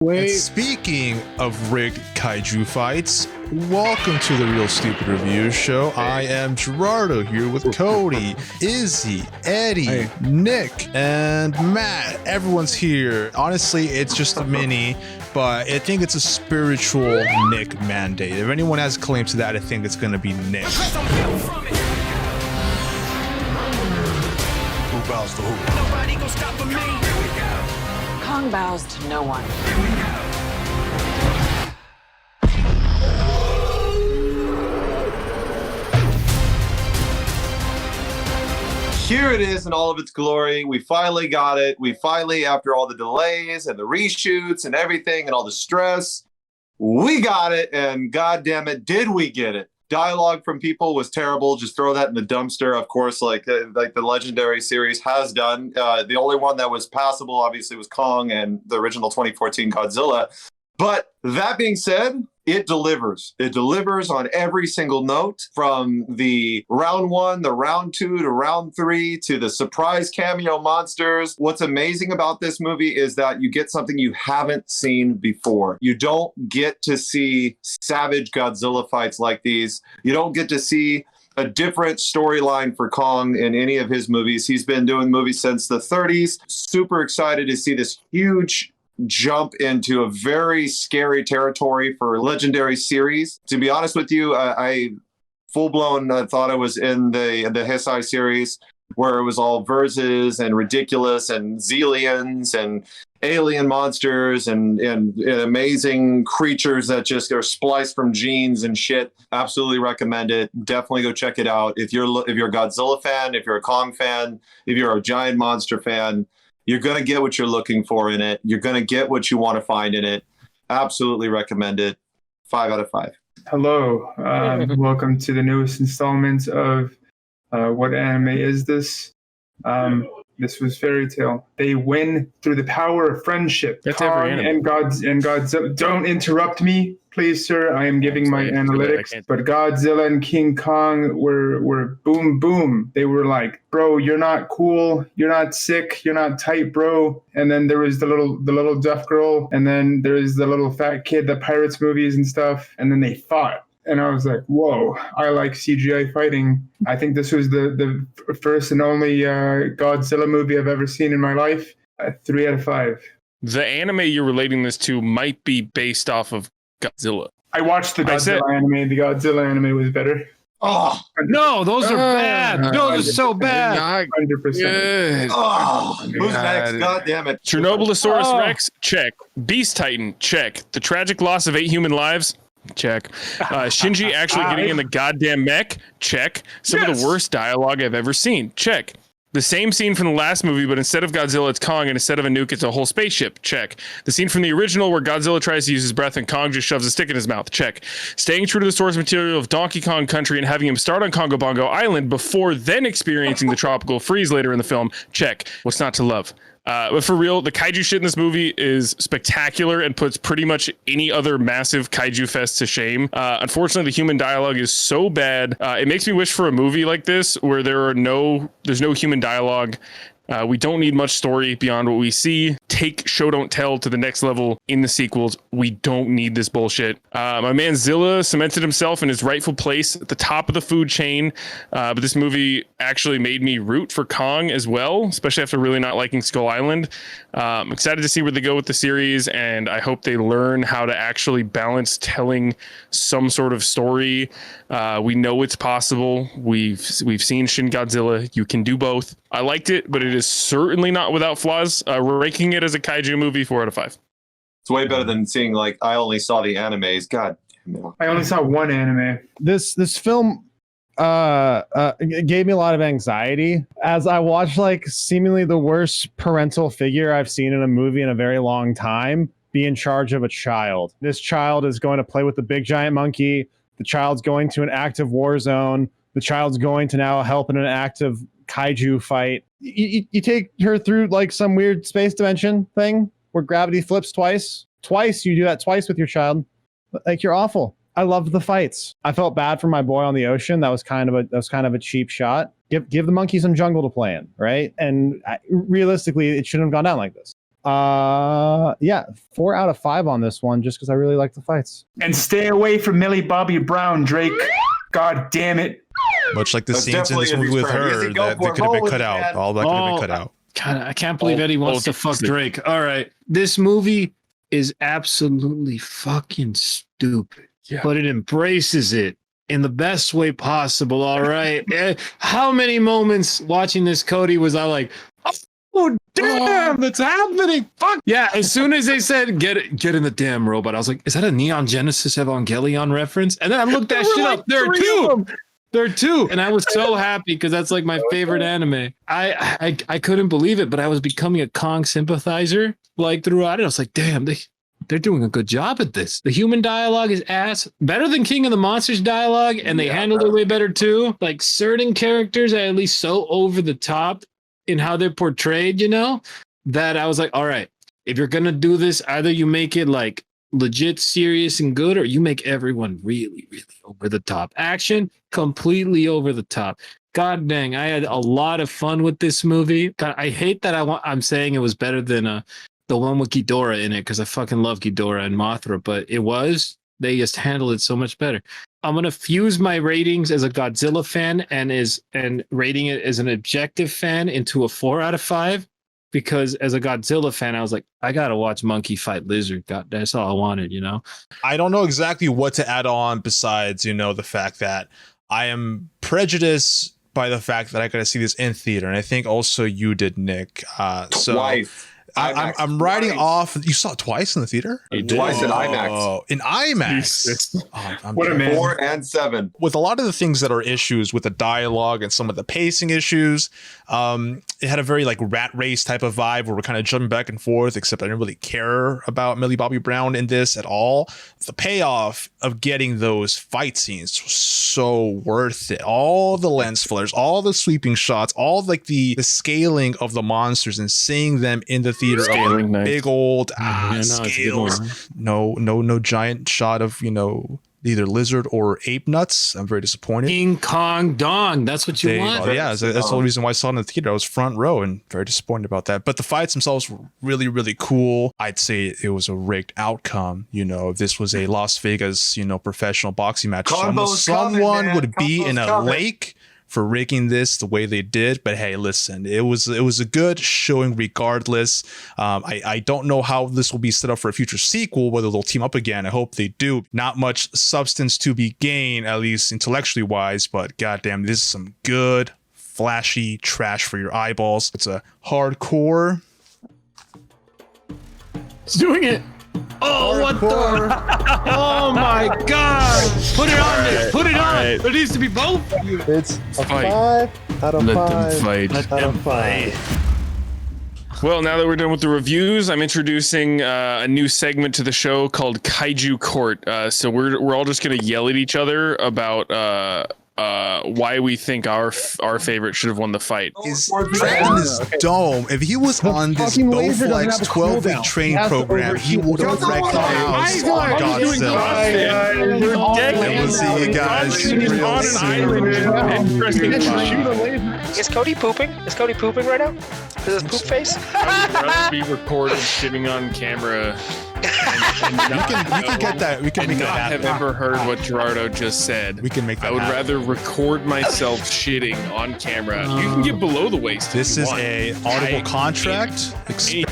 Wait. Speaking of rigged kaiju fights, welcome to the Real Stupid Reviews Show. I am Gerardo here with Cody, Izzy, Eddie, Nick, and Matt. Everyone's here. Honestly, it's just a mini, but I think it's a spiritual Nick mandate. If anyone has claim to that, I think it's going to be Nick. Who bows to who? Nobody gonna stop me. Here we go. Kong bows to no one. Here it is in all of its glory. We finally got it. We finally, after all the delays and the reshoots and everything and all the stress, we got it. And God damn it, did we get it? Dialogue from people was terrible. Just throw that in the dumpster, of course, like the Legendary series has done. The only one that was passable, obviously, was Kong and the original 2014 Godzilla. But that being said, it delivers. It delivers on every single note, from the round one, the round two, to round three, to the surprise cameo monsters. What's amazing about this movie is that you get something you haven't seen before. You don't get to see savage Godzilla fights like these. You don't get to see a different storyline for Kong in any of his movies. He's been doing movies since the 30s. Super excited to see this huge jump into a very scary territory for Legendary series. To be honest with you, I full-blown thought I was in the IZZY series, where it was all verses and ridiculous and zillions and alien monsters and amazing creatures that just are spliced from genes and shit. Absolutely recommend it. Definitely go check it out. If you're a Godzilla fan, if you're a Kong fan, if you're a giant monster fan, you're going to get what you're looking for in it. You're going to get what you want to find in it. Absolutely recommend it. 5 out of 5. Hello. Welcome to the newest installment of What Anime Is This? This was Fairy Tale. They win through the power of friendship. That's Kong every anime. and Godzilla. Don't interrupt me, please, sir. I am giving my analytics. But Godzilla and King Kong were boom, boom. They were like, bro, you're not cool. You're not sick. You're not tight, bro. And then there was the little deaf girl. And then there's the little fat kid, the Pirates movies and stuff. And then they fought. And I was like, whoa, I like CGI fighting. I think this was the first and only Godzilla movie I've ever seen in my life. 3 out of 5. The anime you're relating this to might be based off of Godzilla. I watched the Godzilla anime. The Godzilla anime was better. Oh, No, those are bad. Those are so bad. 100%. Good. oh, who's next? God damn it. Chernobylosaurus Rex, check. Beast Titan, check. The tragic loss of 8 human lives, check. Shinji actually getting in the goddamn mech, check. Some of the worst dialogue I've ever seen, check. The same scene from the last movie, but instead of Godzilla, it's Kong, and instead of a nuke, it's a whole spaceship. Check. The scene from the original where Godzilla tries to use his breath and Kong just shoves a stick in his mouth. Check. Staying true to the source material of Donkey Kong Country and having him start on Congo Bongo Island before then experiencing the tropical freeze later in the film. Check. What's not to love? But for real, the kaiju shit in this movie is spectacular and puts pretty much any other massive kaiju fest to shame. Unfortunately, the human dialogue is so bad. It makes me wish for a movie like this where there's no human dialogue. We don't need much story beyond what we see. Take show don't tell to the next level in the sequels. We don't need this bullshit. My man Zilla cemented himself in his rightful place at the top of the food chain. But this movie actually made me root for Kong as well, especially after really not liking Skull Island. I'm excited to see where they go with the series, and I hope they learn how to actually balance telling some sort of story. We know it's possible. We've seen Shin Godzilla. You can do both. I liked it, but it is certainly not without flaws. Ranking it as a kaiju movie, 4 out of 5. It's way better than seeing, like, I only saw the animes. God damn it. I only saw one anime. This film gave me a lot of anxiety as I watched like seemingly the worst parental figure I've seen in a movie in a very long time be in charge of a child. This child is going to play with the big giant monkey. The child's going to an active war zone. The child's going to now help in an active kaiju fight. You take her through like some weird space dimension thing where gravity flips twice. You do that twice with your child. Like, you're awful. I loved the fights. I felt bad for my boy on the ocean. That was kind of a cheap shot. Give the monkey some jungle to play in, right? And realistically, it shouldn't have gone down like this. Yeah, 4 out of 5 on this one, just because I really like the fights. And stay away from Millie Bobby Brown, Drake. God damn it. Much like the That's scenes in this definitely movie with Izzy's friend. her Izzy, go that for they it. could have been Roll cut with it, out. man. All that could have been cut out. God, I can't believe Eddie wants to fuck Drake. All right. This movie is absolutely fucking stupid, but it embraces it in the best way possible. All right. How many moments watching this, Cody, was I like, oh, damn, that's happening. Fuck. Yeah. As soon as they said, get in the damn robot, I was like, is that a Neon Genesis Evangelion reference? And then I looked that shit up. There are 2. There are 2, and I was so happy because that's like my favorite anime. I couldn't believe it, but I was becoming a Kong sympathizer like throughout it. I was like, damn, they're doing a good job at this. The human dialogue is ass, better than King of the Monsters dialogue, and they handled it way better too. Like certain characters are at least so over the top in how they're portrayed, you know, that I was like, all right, if you're gonna do this, either you make it like legit serious and good, or you make everyone really, really over the top. Action, completely over the top. God dang, I had a lot of fun with this movie. God, I hate that I'm saying it was better than the one with Ghidorah in it, because I fucking love Ghidorah and Mothra, but they just handled it so much better. I'm gonna fuse my ratings as a Godzilla fan and rating it as an objective fan into a 4 out of 5. Because as a Godzilla fan, I was like, I gotta watch Monkey fight Lizard. God, that's all I wanted, you know? I don't know exactly what to add on besides, the fact that I am prejudiced by the fact that I got to see this in theater. And I think also you did, Nick. Twice. I'm writing off. You saw it twice in the theater? Twice in IMAX. Oh, in IMAX. What a man. 4 and 7. With a lot of the things that are issues with the dialogue and some of the pacing issues, it had a very like rat race type of vibe where we're kind of jumping back and forth, except I didn't really care about Millie Bobby Brown in this at all. The payoff of getting those fight scenes was so worth it. All the lens flares, all the sweeping shots, all like the scaling of the monsters and seeing them in the theater, Scaling nice. big old it's a good scales. one. No giant shot of either lizard or ape nuts. I'm very disappointed. King Kong Dong. That's what you want. Yeah, that's the only reason why I saw it in the theater. I was front row and very disappointed about that. But the fights themselves were really, really cool. I'd say it was a rigged outcome. If this was a Las Vegas, professional boxing match, someone would be in a lake for rigging this the way they did. But hey, listen, it was a good showing regardless. I don't know how this will be set up for a future sequel, whether they'll team up again. I hope they do. Not much substance to be gained, at least intellectually wise, but goddamn, this is some good, flashy trash for your eyeballs. It's a hardcore. It's doing it. Oh, what the? Oh my God! Put it on there. Put it on. right. There needs to be both. It's a Fight. 5 out of Let 5. them fight. Out of 5. Well, now that we're done with the reviews, I'm introducing a new segment to the show called Kaiju Court. So we're all just gonna yell at each other about why we think our favorite should have won the fight. Is trapped in his dome. If he was on this fucking laser doesn't Bowflex have a 12-week cooldown. training He has to program, he overshoot would have the wrecked the house on Godzilla. We're We'll see you guys real soon. Is Cody pooping? Is Cody pooping right now? Is his poop face? I would rather be recorded shitting on camera. We can get that. We can And make that not have happen. ever heard what Gerardo just said. We can make that I would happen. rather record myself shitting on camera. You can get below the waist. This if you is want. a audible I- contract. Expect